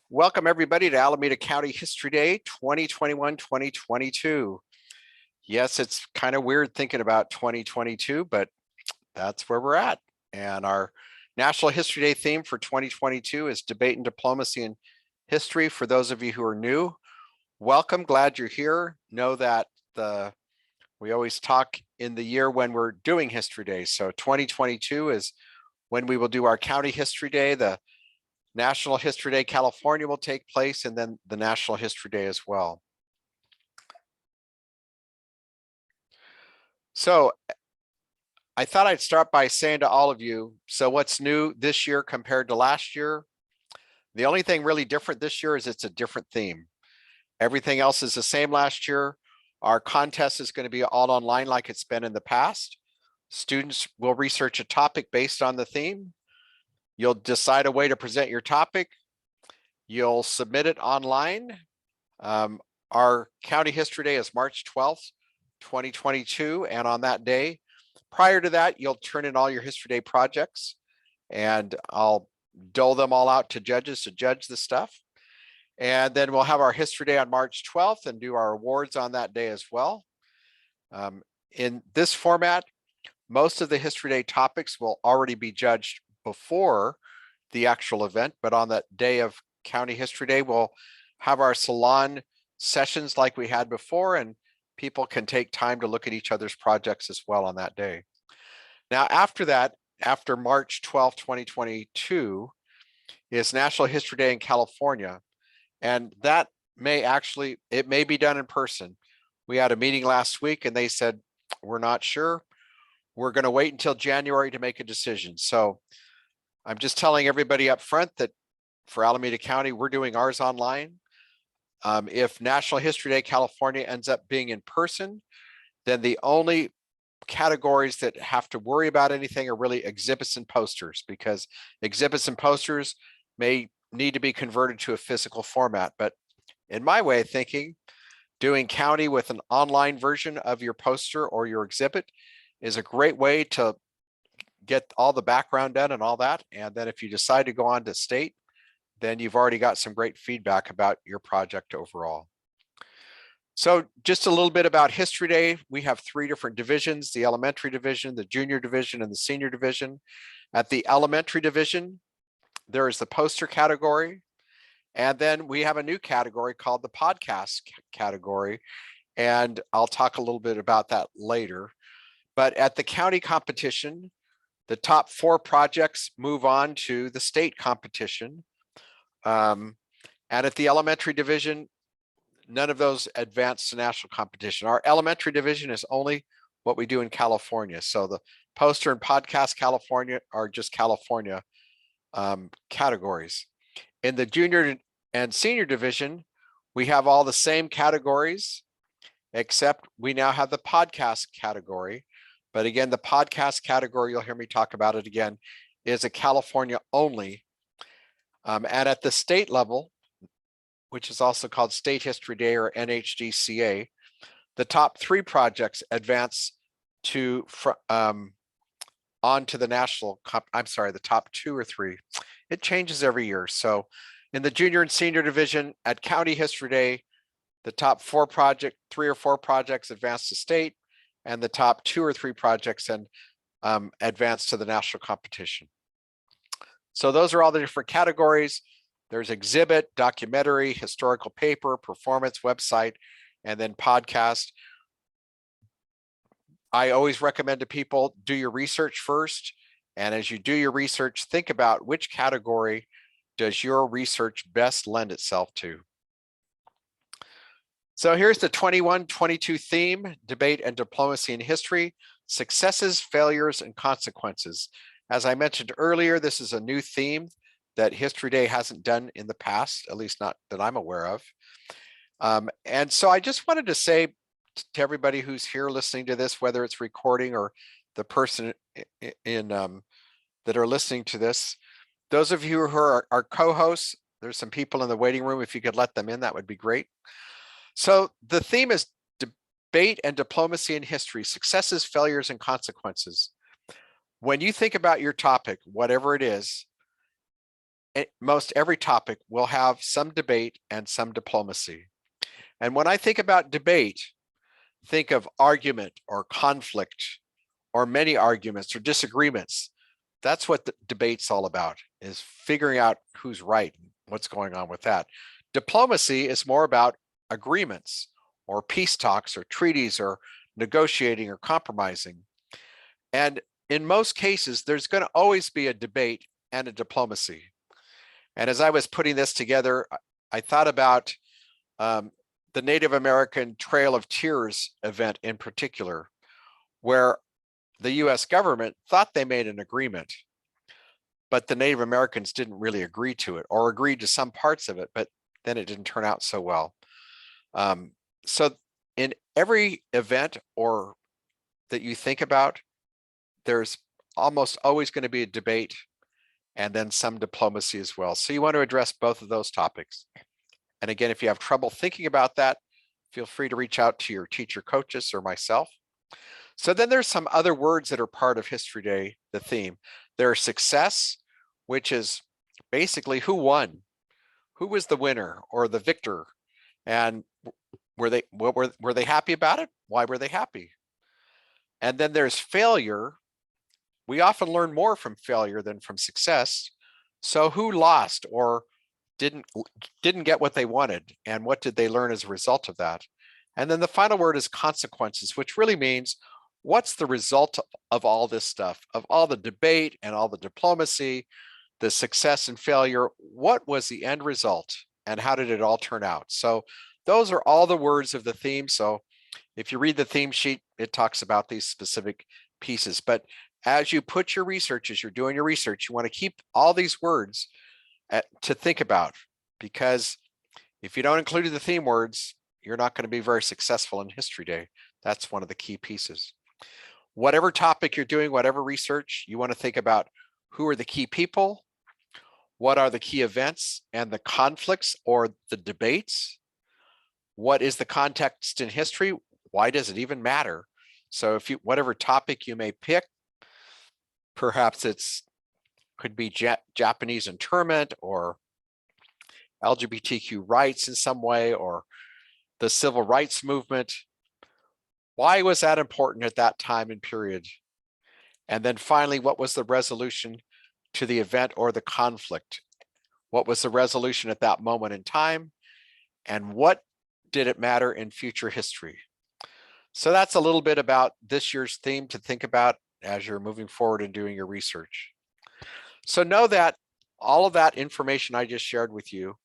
Welcome everybody to Alameda County History Day 2021-2022. Yes, it's kind of weird thinking about 2022, but that's where we're at. And our National History Day theme for 2022 is Debate and Diplomacy in History. For those of you who are new, welcome, glad you're here. Know that we always talk in the year when we're doing History Day. So 2022 is when we will do our County History Day. The National History Day California will take place, and then the National History Day as well. So I thought I'd start by saying to all of you, so what's new this year compared to last year? The only thing really different this year is it's a different theme. Everything else is the same last year. Our contest is going to be all online like it's been in the past. Students will research a topic based on the theme. You'll decide a way to present your topic. You'll submit it online. Our County History Day is March 12th, 2022. And on that day, prior to that, you'll turn in all your History Day projects, and I'll dole them all out to judges to judge the stuff. And then we'll have our History Day on March 12th and do our awards on that day as well. In this format, most of the History Day topics will already be judged before the actual event, but on that day of County History Day, we'll have our salon sessions like we had before, and people can take time to look at each other's projects as well on that day. Now, after that, after March 12, 2022, is National History Day in California, and that it may be done in person. We had a meeting last week and they said, we're not sure. We're going to wait until January to make a decision. So I'm just telling everybody up front that for Alameda County, we're doing ours online. If National History Day California ends up being in person, then the only categories that have to worry about anything are really exhibits and posters, because exhibits and posters may need to be converted to a physical format. But in my way of thinking, doing county with an online version of your poster or your exhibit is a great way to get all the background done and all that. And then if you decide to go on to state, then you've already got some great feedback about your project overall. So just a little bit about History Day. We have 3 different divisions: the elementary division, the junior division, and the senior division. At the elementary division, there is the poster category. And then we have a new category called the podcast category. And I'll talk a little bit about that later. But at the county competition, the top 4 projects move on to the state competition. And at the elementary division, none of those advance to national competition. Our elementary division is only what we do in California. So the poster and podcast California are just California categories. In the junior and senior division, we have all the same categories, except we now have the podcast category. But again, the podcast category, you'll hear me talk about it again, is a California only. And at the state level, which is also called State History Day or NHDCA, the top 3 projects advance to on to the national, the top 2 or 3. It changes every year. So in the junior and senior division at County History Day, the top 3 or 4 projects advance to state, and the top 2 or 3 projects and advance to the national competition. So those are all the different categories. There's exhibit, documentary, historical paper, performance, website, and then podcast. I always recommend to people, do your research first. And as you do your research, think about which category does your research best lend itself to. So here's the 21-22 theme: Debate and Diplomacy in History, Successes, Failures, and Consequences. As I mentioned earlier, this is a new theme that History Day hasn't done in the past, at least not that I'm aware of. And so I just wanted to say to everybody who's here listening to this, whether it's recording or the person that are listening to this, those of you who are our co-hosts, there's some people in the waiting room. If you could let them in, that would be great. So the theme is Debate and Diplomacy in History, Successes, Failures, and Consequences. When you think about your topic, whatever it is, most every topic will have some debate and some diplomacy. And when I think about debate, think of argument or conflict or many arguments or disagreements. That's what the debate's all about, is figuring out who's right and what's going on with that. Diplomacy is more about agreements or peace talks or treaties or negotiating or compromising. And in most cases, there's going to always be a debate and a diplomacy. And as I was putting this together, I thought about the Native American Trail of Tears event in particular, where the US government thought they made an agreement, but the Native Americans didn't really agree to it, or agreed to some parts of it, but then it didn't turn out so well. So in every event or that you think about, there's almost always going to be a debate and then some diplomacy as well. So you want to address both of those topics. And again, if you have trouble thinking about that, feel free to reach out to your teacher coaches or myself. So then there's some other words that are part of History Day, the theme. There's success, which is basically who won, who was the winner or the victor, and were they happy about it? Why were they happy? And then there's failure. We often learn more from failure than from success. So who lost or didn't get what they wanted, and what did they learn as a result of that? And then the final word is consequences, which really means what's the result of all this stuff, of all the debate and all the diplomacy, the success and failure? What was the end result and how did it all turn out? So those are all the words of the theme. So if you read the theme sheet, it talks about these specific pieces. But as you put your research, as you're doing your research, you want to keep all these words to think about, because if you don't include the theme words, you're not going to be very successful in History Day. That's one of the key pieces. Whatever topic you're doing, whatever research, you want to think about who are the key people, what are the key events and the conflicts or the debates, what is the context in history, why does it even matter? So if you, whatever topic you may pick, perhaps it's could be Japanese internment or LGBTQ rights in some way, or the civil rights movement. Why was that important at that time and period? And then finally, what was the resolution to the event or the conflict? What was the resolution at that moment in time? And what did it matter in future history? So that's a little bit about this year's theme to think about as you're moving forward and doing your research. So know that all of that information I just shared with you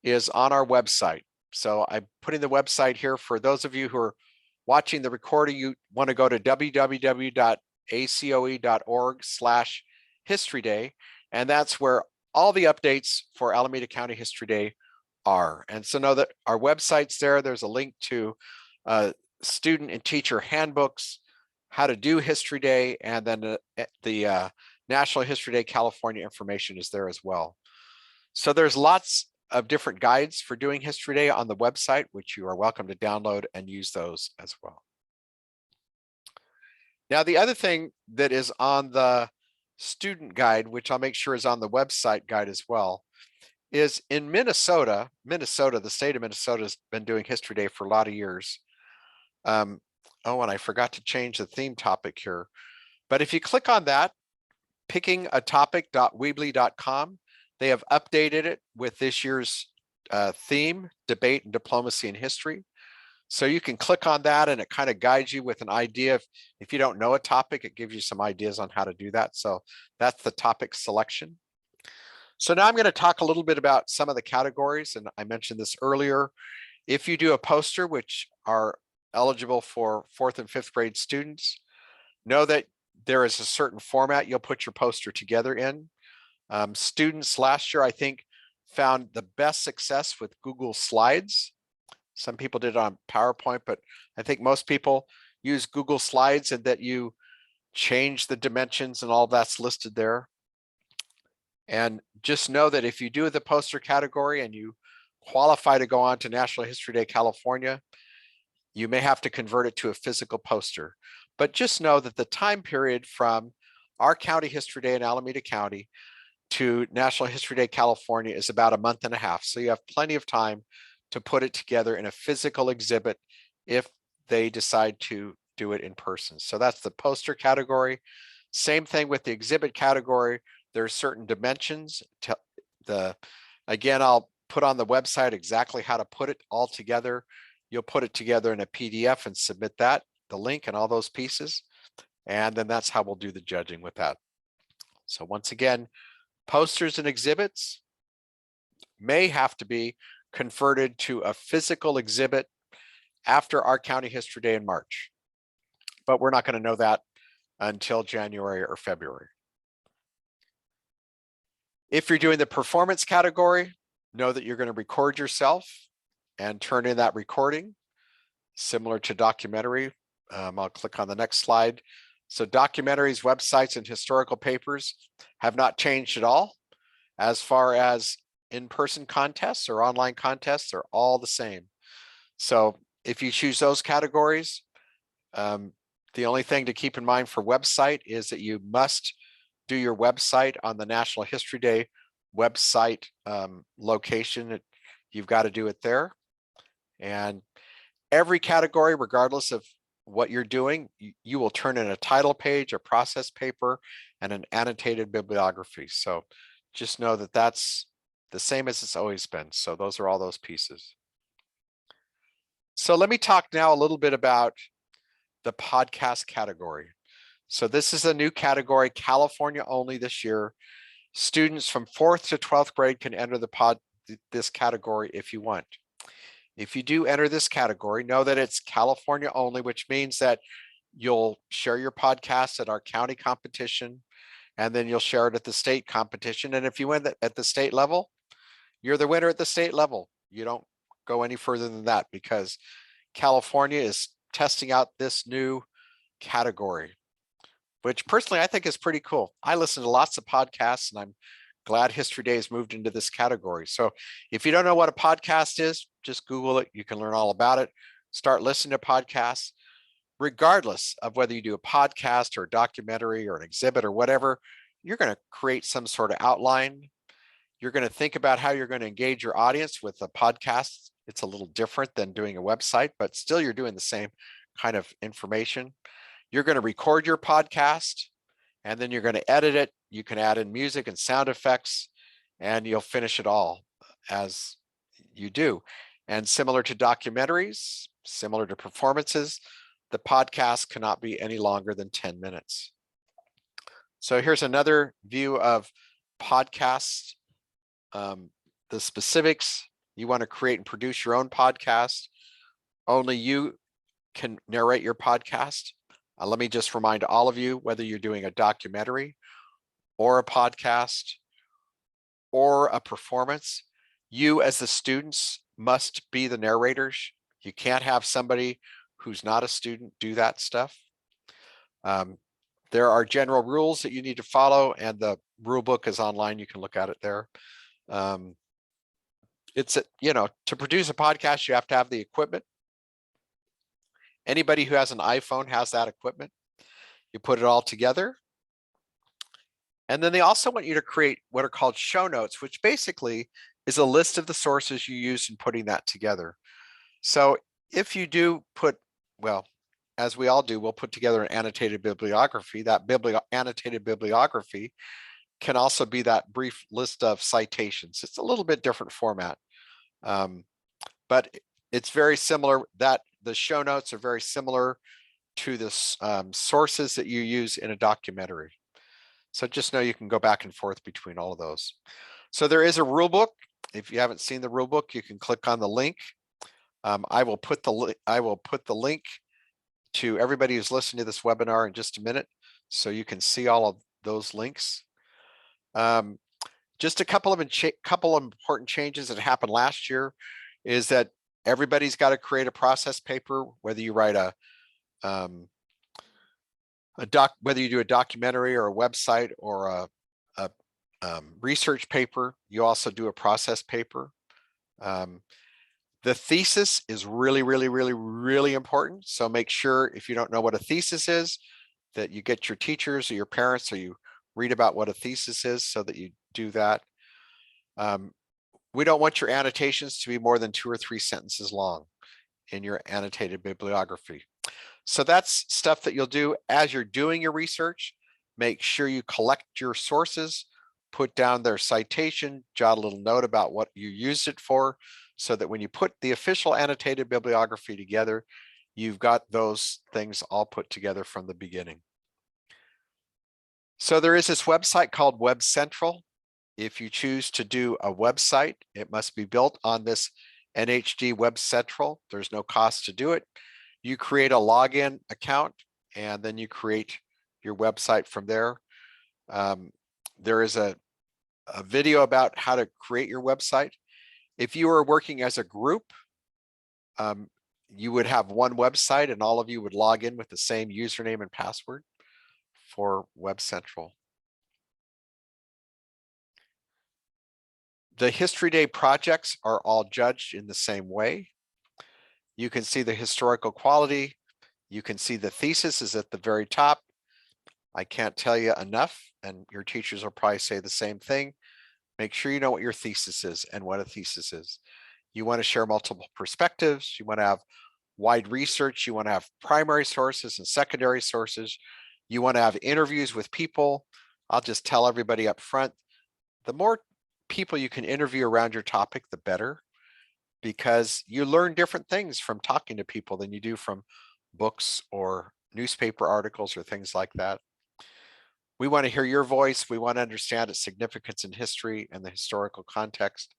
is on our website. So I'm putting the website here for those of you who are watching the recording. You want to go to www.acoe.org/History Day, and that's where all the updates for Alameda County History Day are. And so know that our website's there. There's a link to student and teacher handbooks, how to do History Day, and then the National History Day California information is there as well. So there's lots of different guides for doing History Day on the website, which you are welcome to download and use those as well. Now, the other thing that is on the student guide, which I'll make sure is on the website guide as well, is in Minnesota, the state of Minnesota has been doing History Day for a lot of years. Oh, and I forgot to change the theme topic here. But if you click on that, pickingatopic.weebly.com, they have updated it with this year's theme, debate and diplomacy in history. So you can click on that and it kind of guides you with an idea. If you don't know a topic, it gives you some ideas on how to do that. So that's the topic selection. So now I'm going to talk a little bit about some of the categories. And I mentioned this earlier. If you do a poster, which are eligible for 4th and 5th grade students, know that there is a certain format you'll put your poster together in. Students last year, I think, found the best success with Google Slides. Some people did it on PowerPoint, but I think most people use Google Slides, and that you change the dimensions and all that's listed there. And just know that if you do the poster category and you qualify to go on to National History Day California, you may have to convert it to a physical poster. But just know that the time period from our county History Day in Alameda County to National History Day, California is about a month and a half. So you have plenty of time to put it together in a physical exhibit if they decide to do it in person. So that's the poster category. Same thing with the exhibit category. There are certain dimensions to again, I'll put on the website exactly how to put it all together. You'll put it together in a PDF and submit that, the link and all those pieces. And then that's how we'll do the judging with that. So once again, posters and exhibits may have to be converted to a physical exhibit after our County History Day in March. But we're not going to know that until January or February. If you're doing the performance category, know that you're going to record yourself and turn in that recording, similar to documentary. I'll click on the next slide. So documentaries, websites, and historical papers have not changed at all. As far as in-person contests or online contests, they're all the same. So if you choose those categories, the only thing to keep in mind for website is that you must do your website on the National History Day website location. You've got to do it there. And every category, regardless of what you're doing, you will turn in a title page, a process paper, and an annotated bibliography. So just know that that's the same as it's always been. So those are all those pieces. So let me talk now a little bit about the podcast category. So this is a new category, California only this year. Students from 4th to 12th grade can enter this category if you want. If you do enter this category, know that it's California only, which means that you'll share your podcast at our county competition, and then you'll share it at the state competition. And if you win at the state level, you're the winner at the state level. You don't go any further than that because California is testing out this new category, which personally I think is pretty cool. I listen to lots of podcasts and I'm glad History Day has moved into this category. So if you don't know what a podcast is, just Google it. You can learn all about it. Start listening to podcasts. Regardless of whether you do a podcast or a documentary or an exhibit or whatever, you're going to create some sort of outline. You're going to think about how you're going to engage your audience with a podcast. It's a little different than doing a website, but still you're doing the same kind of information. You're going to record your podcast and then you're going to edit it. You can add in music and sound effects and you'll finish it all as you do. And similar to documentaries, similar to performances, the podcast cannot be any longer than 10 minutes. So here's another view of podcasts. The specifics, you want to create and produce your own podcast. Only you can narrate your podcast. Let me just remind all of you, whether you're doing a documentary or a podcast or a performance, you as the students must be the narrators. You can't have somebody who's not a student do that stuff. There are general rules that you need to follow and the rule book is online. You can look at it there. It's, to produce a podcast, you have to have the equipment. Anybody who has an iPhone has that equipment. You put it all together. And then they also want you to create what are called show notes, which basically is a list of the sources you used in putting that together. So if you do put, well, as we all do, we'll put together an annotated bibliography. That annotated bibliography can also be that brief list of citations. It's a little bit different format, but it's very similar. That the show notes are very similar to the sources that you use in a documentary. So just know you can go back and forth between all of those. So there is a rule book. If you haven't seen the rule book, you can click on the link. I will put the link to everybody who's listening to this webinar in just a minute, so you can see all of those links. Just a couple of important changes that happened last year is that everybody's got to create a process paper, whether you write whether you do a documentary or a website or a research paper. You also do a process paper. The thesis is really, really, really, really important. So make sure if you don't know what a thesis is, that you get your teachers or your parents or you read about what a thesis is so that you do that. We don't want your annotations to be more than 2 or 3 sentences long in your annotated bibliography. So that's stuff that you'll do as you're doing your research. Make sure you collect your sources, put down their citation, jot a little note about what you used it for, so that when you put the official annotated bibliography together, you've got those things all put together from the beginning. So there is this website called Web Central. If you choose to do a website, it must be built on this NHD Web Central. There's no cost to do it. You create a login account and then you create your website from there. There is a video about how to create your website. If you were working as a group, you would have one website and all of you would log in with the same username and password for Web Central. The History Day projects are all judged in the same way. You can see the historical quality. You can see the thesis is at the very top. I can't tell you enough, and your teachers will probably say the same thing. Make sure you know what your thesis is and what a thesis is. You want to share multiple perspectives. You want to have wide research. You want to have primary sources and secondary sources. You want to have interviews with people. I'll just tell everybody up front, the more people you can interview around your topic, the better, because you learn different things from talking to people than you do from books or newspaper articles or things like that. We want to hear your voice. We want to understand its significance in history and the historical context.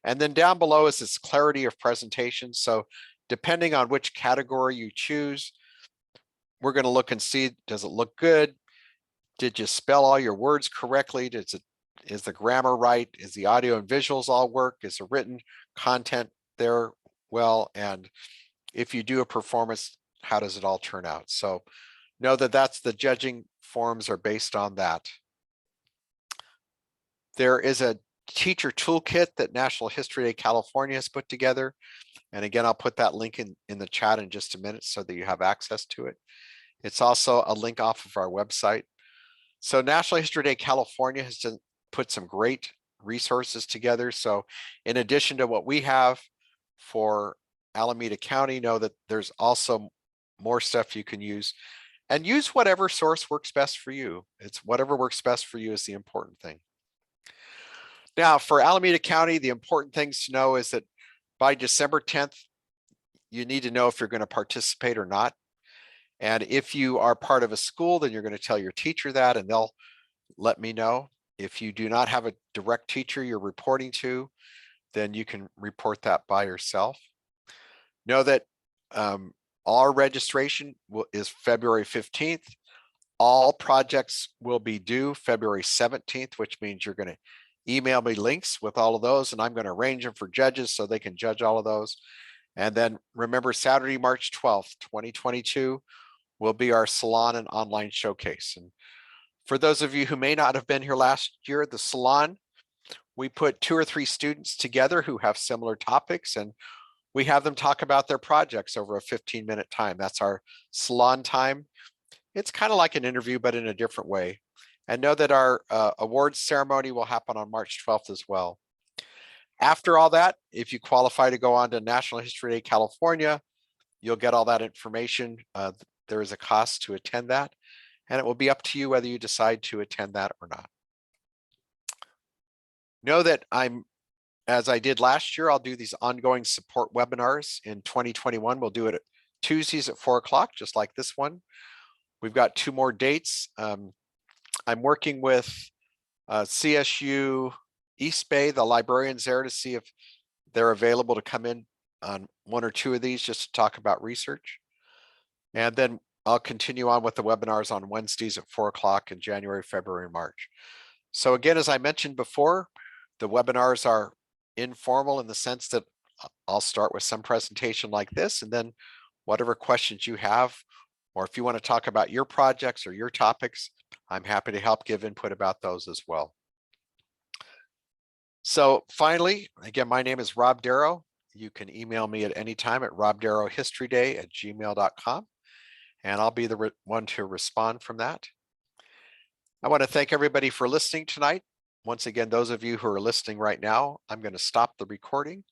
And then down below is this clarity of presentation. So depending on which category you choose, we're going to look and see, does it look good? Did you spell all your words correctly? Is the grammar right? Is the audio and visuals all work? Is the written content there well? And if you do a performance, how does it all turn out? So know that that's the judging forms are based on that. There is a teacher toolkit that National History Day California has put together. And again, I'll put that link in the chat in just a minute so that you have access to it. It's also a link off of our website. So National History Day California has put some great resources together. So in addition to what we have for Alameda County, know that there's also more stuff you can use, and use whatever source works best for you. It's whatever works best for you is the important thing. Now for Alameda County, the important things to know is that by December 10th, you need to know if you're going to participate or not. And if you are part of a school, then you're going to tell your teacher that and they'll let me know. If you do not have a direct teacher you're reporting to, then you can report that by yourself. Know that our registration is February 15th. All projects will be due February 17th, which means you're going to email me links with all of those, and I'm going to arrange them for judges so they can judge all of those. And then remember, Saturday, March 12th, 2022 will be our salon and online showcase. And for those of you who may not have been here last year, the salon, we put 2 or 3 students together who have similar topics, and we have them talk about their projects over a 15-minute time. That's our salon time. It's kind of like an interview, but in a different way. And know that our awards ceremony will happen on March 12th as well. After all that, if you qualify to go on to National History Day California, you'll get all that information. There is a cost to attend that, and it will be up to you whether you decide to attend that or not. Know that as I did last year, I'll do these ongoing support webinars in 2021. We'll do it at Tuesdays at 4 o'clock, just like this one. We've got 2 more dates. I'm working with CSU East Bay, the librarians there, to see if they're available to come in on 1 or 2 of these just to talk about research. And then I'll continue on with the webinars on Wednesdays at 4 o'clock in January, February, and March. So again, as I mentioned before, the webinars are informal in the sense that I'll start with some presentation like this, and then whatever questions you have, or if you want to talk about your projects or your topics, I'm happy to help give input about those as well. So finally, again, my name is Rob Darrow. You can email me at any time at robdarrowhistoryday@gmail.com, and I'll be the one to respond from that. I want to thank everybody for listening tonight. Once again, those of you who are listening right now, I'm going to stop the recording.